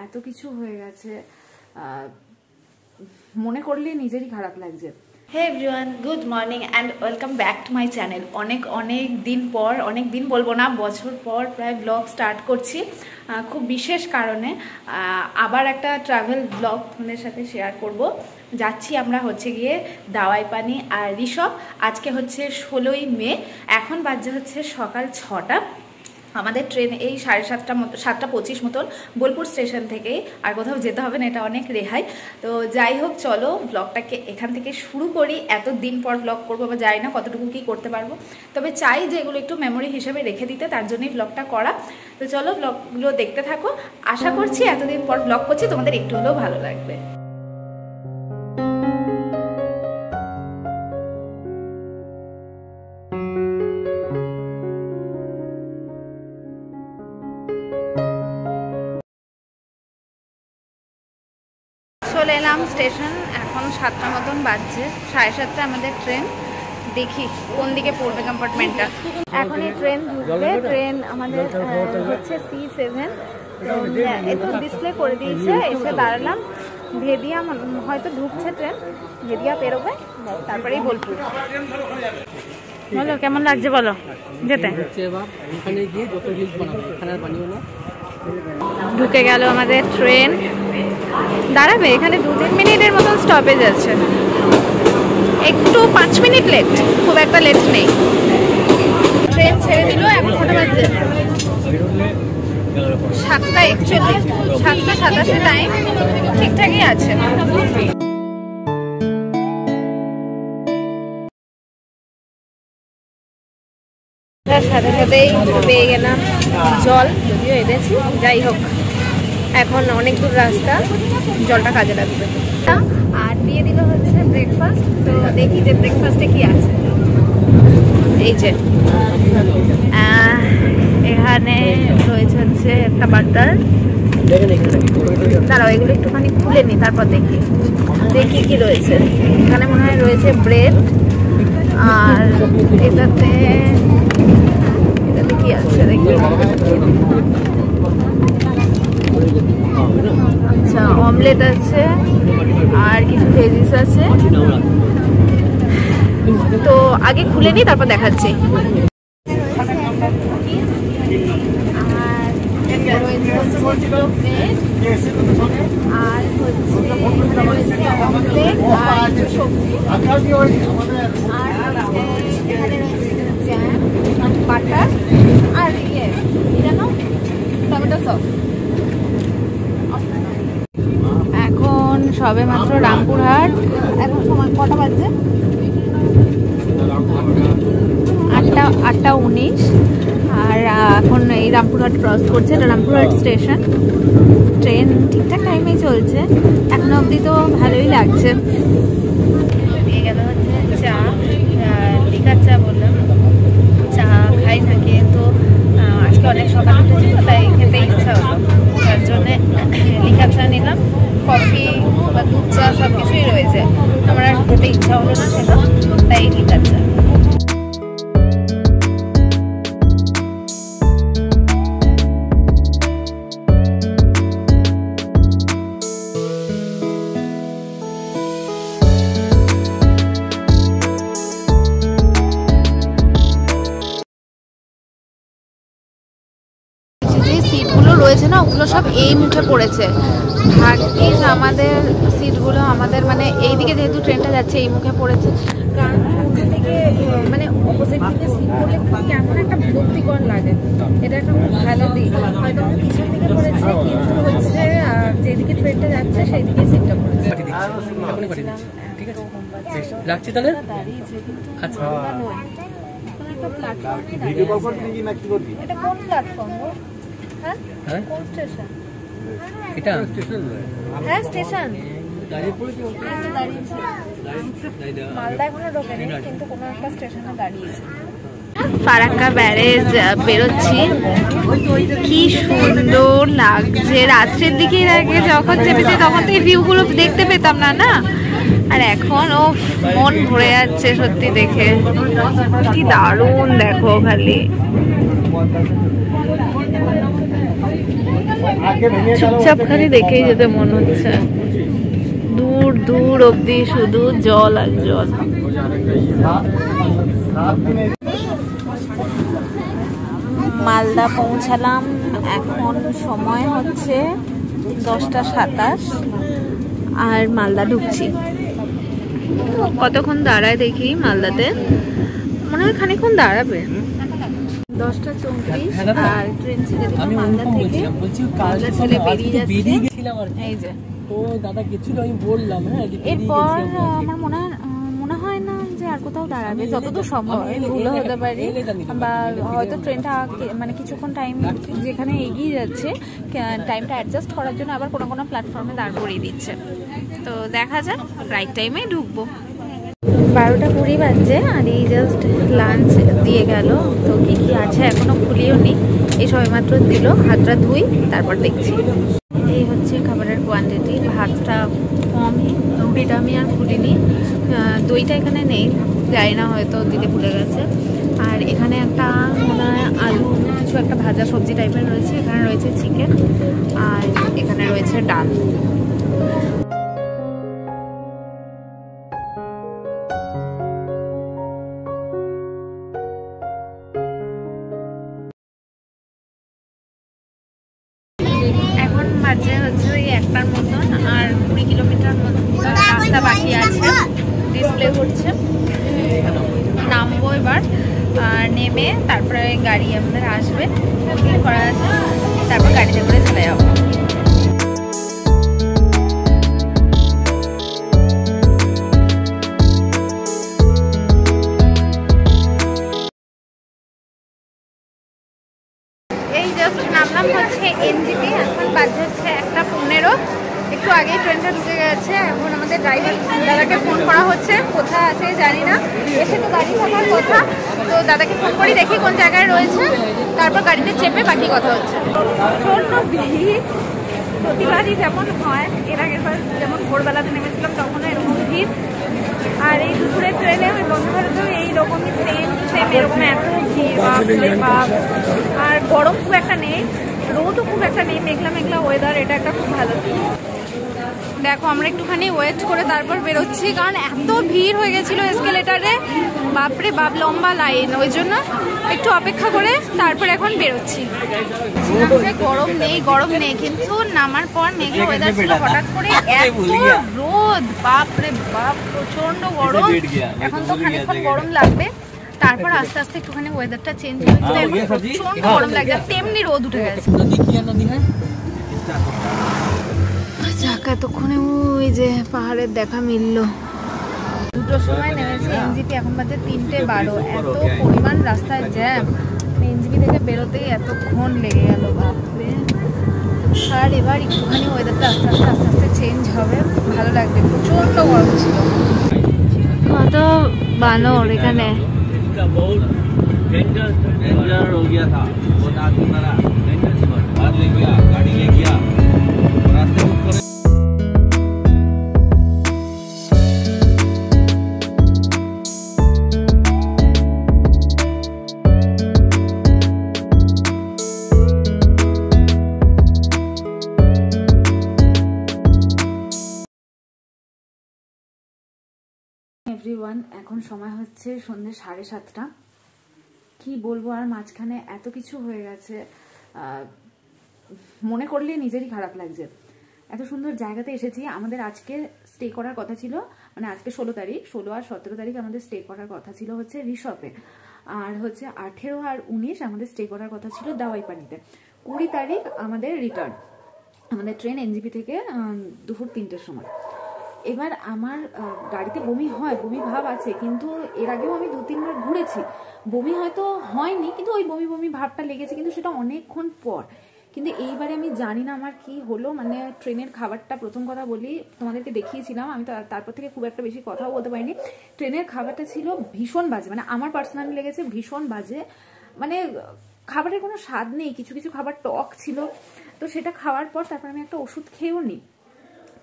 এত কিছু হয়ে গেছে, মনে করলে নিজেরই খারাপ লাগছে। Hey everyone, good morning and welcome back to my channel. অনেক দিন পর, অনেক দিন বলবো না, বছর পর প্রায় ব্লগ স্টার্ট করছি। খুব বিশেষ কারণে আবার একটা ট্রাভেল ব্লগ তোমাদের সাথে শেয়ার করব। যাচ্ছি আমরা হচ্ছে গিয়ে দাওয়াই পানি আর ঋষভ। আজকে হচ্ছে 16ই মে, এখন বাজে হচ্ছে সকাল 6টা। আমাদের ট্রেন এই 7:25 মতন বোলপুর স্টেশন থেকেই, আর কোথাও যেতে হবে না, এটা অনেক রেহাই। তো যাই হোক, চলো ব্লগটাকে এখান থেকে শুরু করি। এতদিন পর ব্লগ করবো, বা যাই না কতটুকু কি করতে পারবো, তবে চাই যে এগুলো একটু মেমোরি হিসেবে রেখে দিতে, তার জন্যই ব্লগটা করা। তো চলো ব্লগগুলো দেখতে থাকো। আশা করছি এতদিন পর ব্লগ করছি তোমাদের একটু হলেও ভালো লাগবে। চলে এলাম স্টেশন, এখন 7টা মতন বাজছে, 7:30 আমাদের ট্রেন। দেখি কোন দিকে পড়বে কম্পার্টমেন্টটা। এখন এই ট্রেন ঢুকবে, ট্রেন আমাদের হচ্ছে C7। একটু ডিসপ্লে করে দিয়েছে, এসে দাঁড়ালাম। ভেদিয়া হয়তো ঢুকছে ট্রেন, ভেদিয়া পেরোবে, তারপরেই বোলপুর। বলো কেমন লাগছে, বলো যেতে। ঢুকে গেল আমাদের ট্রেন, দাঁড়াবে এখানে 2-3 মিনিটের মতন স্টপেজ আছে, একটু 5 মিনিট লেট, খুব একটা লেট নেই। ট্রেন ছেড়ে দিল, এখন কটা বাজছে? 7:41, 7:27 টাইম, ঠিকঠাকই আছে। তার সাথে সাথেই পেয়ে গেলাম জল, যদিও এনেছি, যাই হোক এখন অনেক দূর রাস্তা, জলটা কাজে লাগবে। আর দিয়ে দিল হচ্ছে ব্রেকফাস্ট। তো দেখি যে ব্রেকফাস্টে কি আছে। এই যে এখানে রয়েছে হচ্ছে একটা বাটার, দাঁড়াও এগুলো একটুখানি খুলে নি, তারপর দেখি কি রয়েছে। এখানে মনে হয় রয়েছে ব্রেড, আর এটাতে কি আছে দেখি। আচ্ছা, অমলেট আছে আর কিছু ভেজিস আছে। তো আগে খুলে নি, তারপর দেখাচ্ছি। আর হচ্ছে অমলেট আর সবজি, আর জ্যাম, বাটার, আর জানো টমেটো সস। এখন সবে মাত্র রামপুরহাট, এখন সময় কটা বাজছে? 8:19। আর এখন এই রামপুরহাট ক্রস করছে, এটা রামপুরহাট স্টেশন। ট্রেন ঠিকঠাক টাইমেই চলছে, এখনো অবধি তো ভালোই লাগছে। দিয়ে গেল হচ্ছে চা, লিকার চা বললাম, চা খাই না, কিন্তু আজকে অনেক সকাল উঠেছিল, তাই খেতে ইচ্ছা হলো, তার জন্যে লিকার চা নিলাম। কফি বা দুধ চা সব কিছুই রয়েছে, আমার আর খেতে ইচ্ছা হলো না সেটা, তাই লিকার চা। রয়েছে না, ওগুলো সব এই মুখে পড়েছে। ভাগ্যিস আমাদের সিটগুলো, আমাদের মানে এই দিকে যেহেতু ট্রেনটা যাচ্ছে, এই মুখে পড়েছে। কারণ উল্টো দিকে মানে অপোজিট দিকে সিট পড়লে কেমন একটা বিরক্তিকর লাগে, এটা একটা খুব ভালো দিক। হয়তো আমরা পিছন দিকে পড়েছে, কিন্তু হচ্ছে যেদিকে ট্রেনটা যাচ্ছে সেই দিকে সিটটা পড়েছে। দাঁড়িয়েছে, কিন্তু একটা প্ল্যাটফর্ম। এটা কোন প্ল্যাটফর্ম? হ্যাঁ, কোন স্টেশন এটা? হ্যাঁ স্টেশন, মালদা এখনো ঢোকেনি, কিন্তু কোনো একটা স্টেশনে দাঁড়িয়েছে। ফারাক্কা ব্যারেজ বেরোচ্ছি, কি সুন্দর লাগছে। রাত্রের দিকে আগে যখন চেপেছি তখন তো এই ভিউগুলো দেখতে পেতাম না না, আর এখন ও মন ভরে যাচ্ছে সত্যি দেখে, কি দারুণ। দেখো খালি চুপচাপ খালি দেখেই যেতে মন হচ্ছে, দূর দূর অব্দি শুধু জল আর জল। মালদা পৌঁছালাম, এখন সময় হচ্ছে 10:27 আর মালদা ঢুকছি। কতক্ষণ দাঁড়ায় দেখি মালদাতে, মনে হয় খানিকক্ষণ দাঁড়াবে। 10:34 আর ট্রেন ছেড়ে দিল মালদা থেকে। মালদা ছেড়ে বেরিয়ে যাচ্ছে, এই যে এরপর আমার মনে হয় না যে আর কোথাও দাঁড়াবে, যতদূর সম্ভব। ভুলও হতে পারি, বা হয়তো ট্রেনটা মানে কিছুক্ষণ টাইম যেখানে এগিয়ে যাচ্ছে টাইমটা অ্যাডজাস্ট করার জন্য আবার কোনো কোনো প্ল্যাটফর্মে দাঁড় করিয়ে দিচ্ছে। তো দেখা যাক, রাইট টাইমে ঢুকবো। 12:20 বাজছে আর এই জাস্ট লাঞ্চ দিয়ে গেল। তো কি কি আছে এখনো খুলিও নি, এই সবে মাত্র দিল। হাতটা ধুই তারপর দেখছি। এই হচ্ছে খাবারের কোয়ান্টিটি, ভাতটা কমই, রুটিটা আমি আর খুলিনি। দইটা এখানে নেই, জানি না, হয়তো দিতে ভুলে গেছে। আর এখানে একটা মনে হয় আলু কিছু একটা ভাজা সবজি টাইপের রয়েছে। এখানে রয়েছে চিকেন আর এখানে রয়েছে ডাল। এখন বাজে হচ্ছে ওই 1টার মতন, আর 20 কিলোমিটার মতন রাস্তা বাকি আছে। ডিসপ্লে করছে, নামবো এবার। নেমে তারপরে গাড়ি আমাদের আসবে, বুকিং করা আছে, তারপর গাড়িতে করে চলে যাবো। এই জাস্ট নামলাম হচ্ছে এনজিপি, এখন বাজে হচ্ছে 1:15। একটু আগেই ট্রেনটা ঢুকে গেছে। এখন আমাদের ড্রাইভার দাদাকে ফোন করা হচ্ছে, কোথায় আছে জানি না, এসে তো দাঁড়িয়ে থাকার কথা। তো দাদাকে ফোন করি, দেখি কোন জায়গায় রয়েছে, তারপর গাড়িতে চেপে বাকি কথা হচ্ছে। ছোট্ট ভিড় প্রতিবারই যেমন হয়, এর আগের বার যেমন ভোরবেলাতে নেমেছিলাম তখনও এরকম ভিড়। আর এই দুপুরের ট্রেনে ওই বন্দে ভারতেও এইরকমই সেম এরকম এত ভিড়, বাপরে বাপ। আর গরম খুব একটা নেই, রোদও খুব একটা নেই, মেঘলা মেঘলা ওয়েদার, এটা একটা খুব ভালো। দেখো আমরা একটুখানি ওয়েট করে তারপর বেরোচ্ছি, কারণ এত ভিড় হয়ে গেছিলো এসকেলেটারে, বাপরে বাপ, লম্বা লাইন। ওই জন্য একটু অপেক্ষা করে তারপর এখন বেরোচ্ছি। গরম নেই গরম নেই, কিন্তু নামার পর মেঘলা ওয়েদার ছিল, হঠাৎ করে এত রোদ, বাপরে বাপ, প্রচন্ড গরম। এখন তো খানিকক্ষণ গরম লাগবে, তারপর আস্তে আস্তে একটুখানি ওয়েদারটা চেঞ্জ হয়ে গেলে প্রচন্ড গরম লাগছে, তেমনি রোদ উঠে গেছে। এতক্ষণে ওই যে পাহাড়ের দেখা মিললো। 2টোর সময় নেমেছি এনজিপি, এখন বাজে 3:12। এত পরিমাণ রাস্তায় জ্যাম, এনজিপি থেকে বেরোতেই এতক্ষণ লেগে গেল, বাপরে। আর এবার একটুখানি ওয়েদারটা আস্তে আস্তে আস্তে আস্তে চেঞ্জ হবে, ভালো লাগবে। প্রচন্ড গরম ছিল। কত বানর এখানে। এভরিওয়ান, এখন সময় হচ্ছে সন্ধ্যে 7:30। কি বলবো আর, মাঝখানে এত কিছু হয়ে গেছে, মনে করলে নিজেরই খারাপ লাগছে। এত সুন্দর জায়গাতে এসেছি। আমাদের আজকে স্টে করার কথা ছিল, মানে আজকে 16 তারিখ, 16 আর 17 তারিখ আমাদের স্টে করার কথা ছিল হচ্ছে রিসর্টে, আর হচ্ছে 18 আর 19 আমাদের স্টে করার কথা ছিল দাওয়াইপানিতে। 20 তারিখ আমাদের রিটার্ন, আমাদের ট্রেন এনজিপি থেকে দুপুর 3টের সময়। এবার আমার গাড়িতে বমি হয়, বমি ভাব আছে, কিন্তু এর আগেও আমি 2-3 বার ঘুরেছি, বমি হয়তো হয়নি, কিন্তু ওই বমি বমি ভাবটা লেগেছে, কিন্তু সেটা অনেকক্ষণ পর। কিন্তু এইবারে আমি জানি না আমার কি হলো, মানে ট্রেনের খাবারটা, প্রথম কথা বলি, তোমাদেরকে দেখিয়েছিলাম, আমি তো তারপর থেকে খুব একটা বেশি কথাও বলতে পারিনি। ট্রেনের খাবারটা ছিল ভীষণ বাজে, মানে আমার পার্সোনালি লেগেছে ভীষণ বাজে, মানে খাবারের কোনো স্বাদ নেই, কিছু কিছু খাবার টক ছিল। তো সেটা খাওয়ার পর তারপর আমি একটা ওষুধ খেয়েও নিই,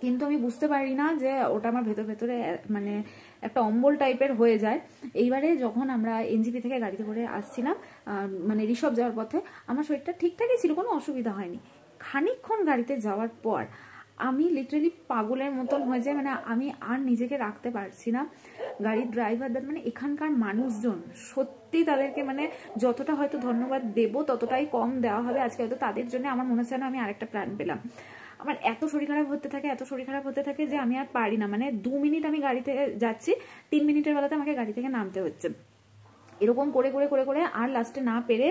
কিন্তু আমি বুঝতে পারি না যে ওটা আমার ভেতরে মানে একটা অম্বল টাইপের হয়ে যায়। এইবারে যখন আমরা এনজিপি থেকে গাড়িতে করে আসছিলাম, মানে রিসর্ট যাওয়ার পথে, আমার শরীরটা ঠিকঠাকই ছিল, কোনো অসুবিধা হয়নি। খানিকক্ষণ গাড়িতে যাওয়ার পর আমি লিটারালি পাগলের মতন হয়ে যায়, মানে আমি আর নিজেকে রাখতে পারছি না। গাড়ির ড্রাইভারদের মানে এখানকার মানুষজন সত্যি তাদেরকে মানে যতটা হয়তো ধন্যবাদ দেবো ততটাই কম দেওয়া হবে। আজকে হয়তো তাদের জন্য আমার মনে হচ্ছে না আমি আরেকটা প্ল্যান পেলাম। আমার এত শরীর খারাপ হতে থাকে যে আমি আর পারি না, মানে 2 মিনিট আমি গাড়িতে যাচ্ছি, 3 মিনিটের বেলাতে আমাকে গাড়ি থেকে নামতে হচ্ছে। এরকম করে করে করে করে আর লাস্টে না পেরে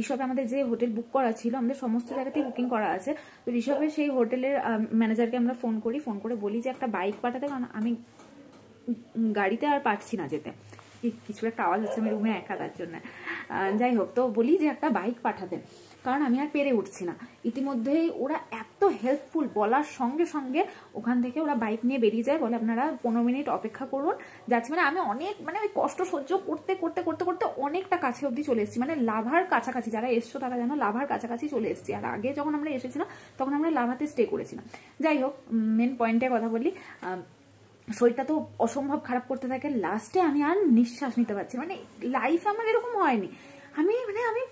ঋষভে আমাদের যে হোটেল বুক করা ছিল, আমাদের সমস্ত জায়গাতেই বুকিং করা আছে, তো ঋষভের সেই হোটেলের ম্যানেজারকে আমরা ফোন করে বলি যে একটা বাইক পাঠাতে, কারণ আমি গাড়িতে আর পারছি না যেতে। কিছু একটা আওয়াজ হচ্ছে, আমি রুমে একা, তার জন্য। যাই হোক, তো বলি যে একটা বাইক পাঠাতে, কারণ আমি আর পেরে উঠছি না। ইতিমধ্যেই ওরা এত হেল্পফুল, বলার সঙ্গে সঙ্গে ওখান থেকে ওরা বাইক নিয়ে বেরিয়ে যায়, বলে আপনারা 15 মিনিট অপেক্ষা করুন, যাচ্ছি। মানে আমি অনেক মানে ওই কষ্ট সহ্য করতে করতে করতে করতে অনেকটা কাছে অবধি চলে এসেছি, মানে লাভার কাছাকাছি। যারা এসছো তারা জানো লাভার কাছাকাছি চলে এসেছি। আর আগে যখন আমরা এসেছিলাম তখন আমরা লাভাতে স্টে করেছিলাম। যাই হোক, মেন পয়েন্টে কথা বলি। শরীরটা তো অসম্ভব খারাপ করতে থাকে, লাস্টে আমি আর নিঃশ্বাস নিতে পারছি, মানে লাইফে আমার এরকম হয়নি। আমি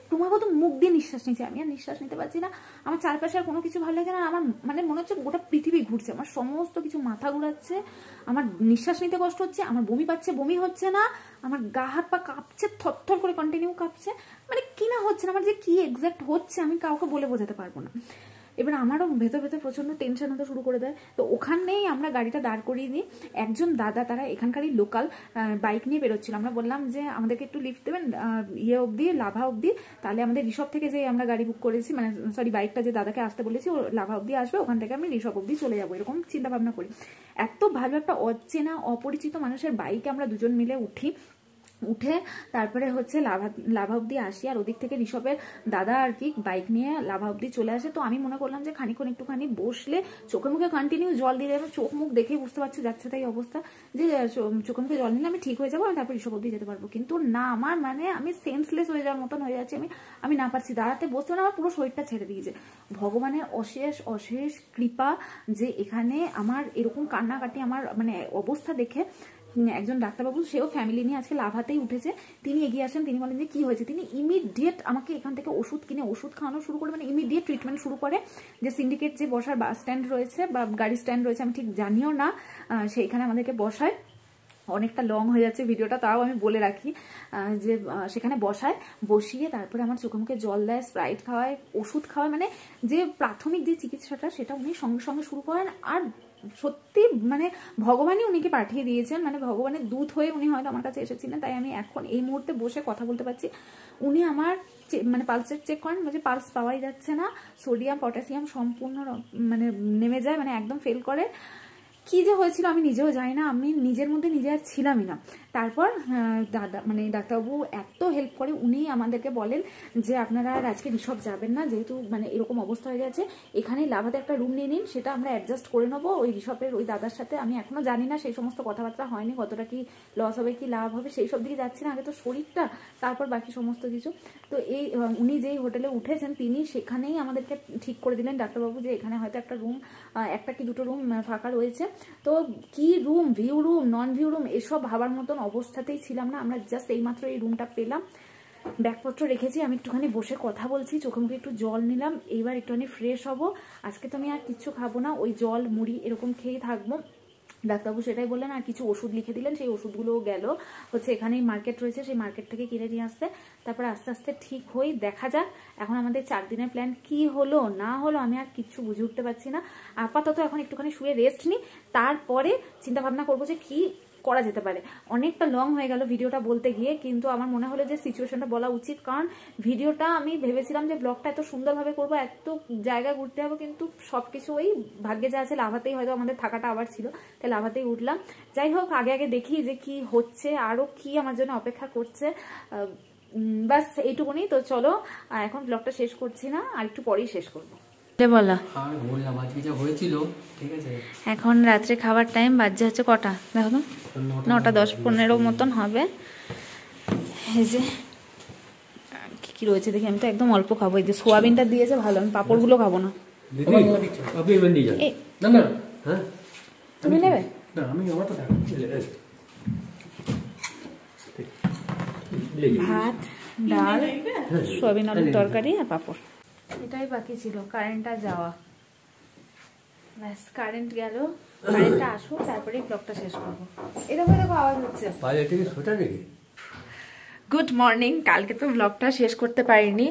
ক্রমাগত মুখ দিয়ে নিঃশ্বাস নিচ্ছি, আমি আর নিঃশ্বাস নিতে পারছি না। আমার চারপাশে আর কোনো কিছু ভালো লাগে না, আমার মানে মনে হচ্ছে গোটা পৃথিবী ঘুরছে, আমার সমস্ত কিছু মাথা ঘুরাচ্ছে, আমার নিঃশ্বাস নিতে কষ্ট হচ্ছে, আমার বমি পাচ্ছে, বমি হচ্ছে না, আমার গা হাত পা কাঁপছে, থরথর করে কন্টিনিউ কাঁপছে, মানে কি না হচ্ছে না, আমার যে কি এক্স্যাক্ট হচ্ছে আমি কাউকে বলে বোঝাতে পারবো না। এবার আমারও ভেতর ভেতর প্রচন্ড টেনশন হতে শুরু করে দেয়। তো ওখানেই আমরা গাড়িটা দাঁড় করিয়ে দিই। একজন দাদা, তারা এখানকারই লোকাল, বাইক নিয়ে বেরোচ্ছিল। আমরা বললাম যে আমাদেরকে একটু লিফট দেবেন ইয়ে অবধি, লাভা অবধি, তাহলে আমাদের ঋষভ থেকে যে আমরা গাড়ি বুক করেছি, মানে সরি বাইকটা যে দাদাকে আসতে বলেছি, ও লাভা অবধি আসবে, ওখান থেকে আমি ঋষভ অবধি চলে যাবো, এরকম চিন্তা ভাবনা করি। এত ভালো একটা অচেনা অপরিচিত মানুষের বাইকে আমরা দুজন মিলে উঠে তারপরে হচ্ছে লাভা অব্দি আসি। আর ওদিক থেকে ঋষভের দাদা আর কি বাইক নিয়ে লাভা অব্দি চলে আসে। তো আমি মনে করলাম যে খানিকক্ষণ একটুখানি বসলে চোখে মুখে কন্টিনিউ জল দিয়ে যাবে, চোখ মুখ দেখেই বুঝতে পারছি যাচ্ছে তাই অবস্থা, যে চোখে মুখে জল নিলে আমি ঠিক হয়ে যাবো, আমি তারপর ঋষভ অব্দি যেতে পারবো। কিন্তু না, আমার মানে আমি সেন্সলেস হয়ে যাওয়ার মতন হয়ে যাচ্ছি, আমি না পারছি দাঁড়াতে, বসতে, মানে আমার পুরো শরীরটা ছেড়ে দিয়েছে। ভগবানের অশেষ কৃপা যে এখানে আমার এরকম কান্নাকাটি, আমার মানে অবস্থা দেখে একজন ডাক্তারবাবু, সেও ফ্যামিলি নিয়ে আজকে লাভাতেই উঠেছে, তিনি এগিয়ে আসেন। তিনি বলেন যে কি হয়েছে, তিনি ইমিডিয়েট আমাকে এখান থেকে ওষুধ কিনে ওষুধ খাওয়ানো শুরু করে, মানে ইমিডিয়েট ট্রিটমেন্ট শুরু করে। যে সিন্ডিকেট যে বসার বাস স্ট্যান্ড রয়েছে বা গাড়ি স্ট্যান্ড রয়েছে, আমি ঠিক জানিও না, সেইখানে আমাদেরকে বসায়। অনেকটা লং হয়ে যাচ্ছে ভিডিওটা, তাও আমি বলে রাখি যে সেখানে বসিয়ে তারপরে আমার চোখে মুখে জল দেয়, স্প্রাইট খাওয়ায়, ওষুধ খাওয়ায়, মানে যে প্রাথমিক যে চিকিৎসাটা সেটা উনি সঙ্গে সঙ্গে শুরু করেন। আর সত্যি মানে ভগবানই উনিকে পাঠিয়ে দিয়েছেন, মানে ভগবানের দূত হয়ে উনি হয়তো আমার কাছে এসেছিলেন, তাই আমি এখন এই মুহূর্তে বসে কথা বলতে পারছি। উনি আমার মানে পালসের চেক করেন, বলছে পালস পাওয়াই যাচ্ছে না, সোডিয়াম পটাশিয়াম সম্পূর্ণ মানে নেমে যায়, মানে একদম ফেল করে। কি যে হয়েছিল আমি নিজেও জানি না, আমি নিজের মধ্যে নিজে আর ছিলামই না। তারপর দাদা মানে ডাক্তারবাবু এত হেল্প করে, উনি আমাদেরকে বলেন যে আপনারা আর আজকে ঋষভ যাবেন না, যেহেতু মানে এরকম অবস্থা হয়ে গেছে, এখানে লাভাতে একটা রুম নিয়ে নিন, সেটা আমরা অ্যাডজাস্ট করে নেবো ওই ঋষভের ওই দাদার সাথে। আমি এখনো জানি না, সেই সমস্ত কথাবার্তা হয়নি, কতটা কি লস হবে কি লাভ হবে সেই সব দিকে যাচ্ছি না, আগে তো শরীরটা, তারপর বাকি সমস্ত কিছু। তো এই উনি যেই হোটেলে উঠেছেন তিনি সেখানেই আমাদেরকে ঠিক করে দিলেন ডাক্তারবাবু, যে এখানে হয়তো একটা রুম, একটা কি দুটো রুম ফাঁকা রয়েছে। তো কি room, view room, non view room, এসব ভাবার মতন অবস্থাতেই ছিলাম না আমরা। জাস্ট এইমাত্র এই রুমটা পেলাম, ব্যাগপত্র রেখেছি, আমি একটুখানি বসে কথা বলছি, চোখে মুখে একটু জল নিলাম, এইবার একটুখানি ফ্রেশ হব। আজকে তো আমি আর কিচ্ছু খাবো না, ওই জল মুড়ি এরকম খেয়েই থাকবো। ডাক্তারবাবু সেটাই বললেন, আর কিছু ওষুধ লিখে দিলেন, সেই ওষুধগুলোও গেল হচ্ছে এখানেই মার্কেট রয়েছে, সেই মার্কেট থেকে কিনে নিয়ে আসতে। তারপর আস্তে আস্তে ঠিক হই, দেখা যাক এখন আমাদের 4 দিনের প্ল্যান কি হলো না হলো, আমি আর কিচ্ছু বুঝে উঠতে পারছি না। আপাতত এখন একটুখানি শুয়ে রেস্ট নিই, তারপরে চিন্তা ভাবনা করবো যে কি করা যেতে পারে। অনেকটা লং হয়ে গেল ভিডিওটা বলতে গিয়ে, কিন্তু আমার মনে হলো যে সিচুয়েশনটা বলা উচিত, কারণ ভিডিওটা আমি ভেবেছিলাম যে ব্লগটা এত সুন্দরভাবে করবো, এত জায়গা ঘুরতে হবে, কিন্তু সবকিছু ওই ভাগ্যে যা আছে, লাভাতেই হয়তো আমাদের থাকাটা আবার ছিল, তাই লাভাতেই উঠলাম। যাই হোক, আগে দেখি যে কি হচ্ছে, আরো কি আমার জন্য অপেক্ষা করছে, বাস এইটুকুনি। তো চলো এখন ব্লগটা শেষ করছি না, আর একটু পরেই শেষ করবো। এখন রাত্রে খাবার টাইম বাজে হচ্ছে কটা দেখো তো, 9টা 10-15 মতন হবে। এই যে কি রয়েছে দেখি, আমি তো একদম অল্প খাবো। এই যে সোয়াবিনটা দিয়েছে ভালো, আমি পাঁপড়গুলো খাবো না। তুমি নেবে? ভাত, ডাল, সোয়াবিন আলুর তরকারি আর পাঁপড়। এটাই বাকি ছিল, কারেন্টটা যাওয়া। ব্যাস কারেন্ট গেল, কারেন্টটা আসুক তারপরে ব্লগটা শেষ করবো। এরকম এরকম আওয়াজ হচ্ছে। Good morning. কালকে তো ব্লগটা শেষ করতে পারিনি,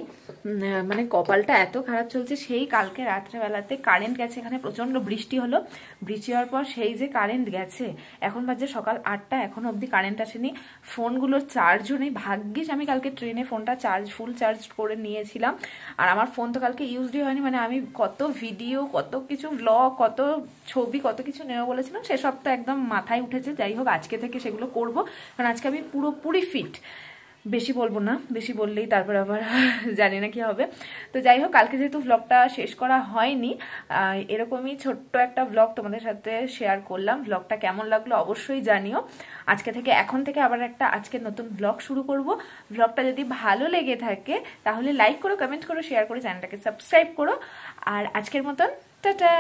মানে কপালটা এত খারাপ চলছে। সেই কালকে রাত্রেবেলাতে কারেন্ট গেছে, এখানে প্রচন্ড বৃষ্টি হলো, বৃষ্টি হওয়ার পর সেই যে কারেন্ট গেছে, এখন বাজে সকাল 8টা, এখনো অবধি কারেন্ট আসেনি। ফোনগুলোর চার্জও নেই। ভাগ্যিস আমি কালকে ট্রেনে ফোনটা ফুল চার্জ করে নিয়েছিলাম। আর আমার ফোন তো কালকে ইউজডই হয়নি, মানে আমি কত ভিডিও, কত কিছু ব্লগ, কত ছবি, কত কিছু নেওয়া বলেছিলাম, সেসব তো একদম মাথায় উঠেছে। যাই হোক, আজকে থেকে সেগুলো করব, কারণ আজকে আমি পুরোপুরি ফিট। বেশি বলবো না, বেশি বললেই তারপর আবার জানি না কি হবে। তো যাই হোক, কালকে যেহেতু ব্লগটা শেষ করা হয়নি, এরকমই ছোট্ট একটা ব্লগ তোমাদের সাথে শেয়ার করলাম। ব্লগটা কেমন লাগলো অবশ্যই জানিও। এখন থেকে আবার একটা আজকে নতুন ব্লগ শুরু করব। ব্লগটা যদি ভালো লেগে থাকে তাহলে লাইক করো, কমেন্ট করো, শেয়ার করো, চ্যানেলটাকে সাবস্ক্রাইব করো। আর আজকের মতন টাটা।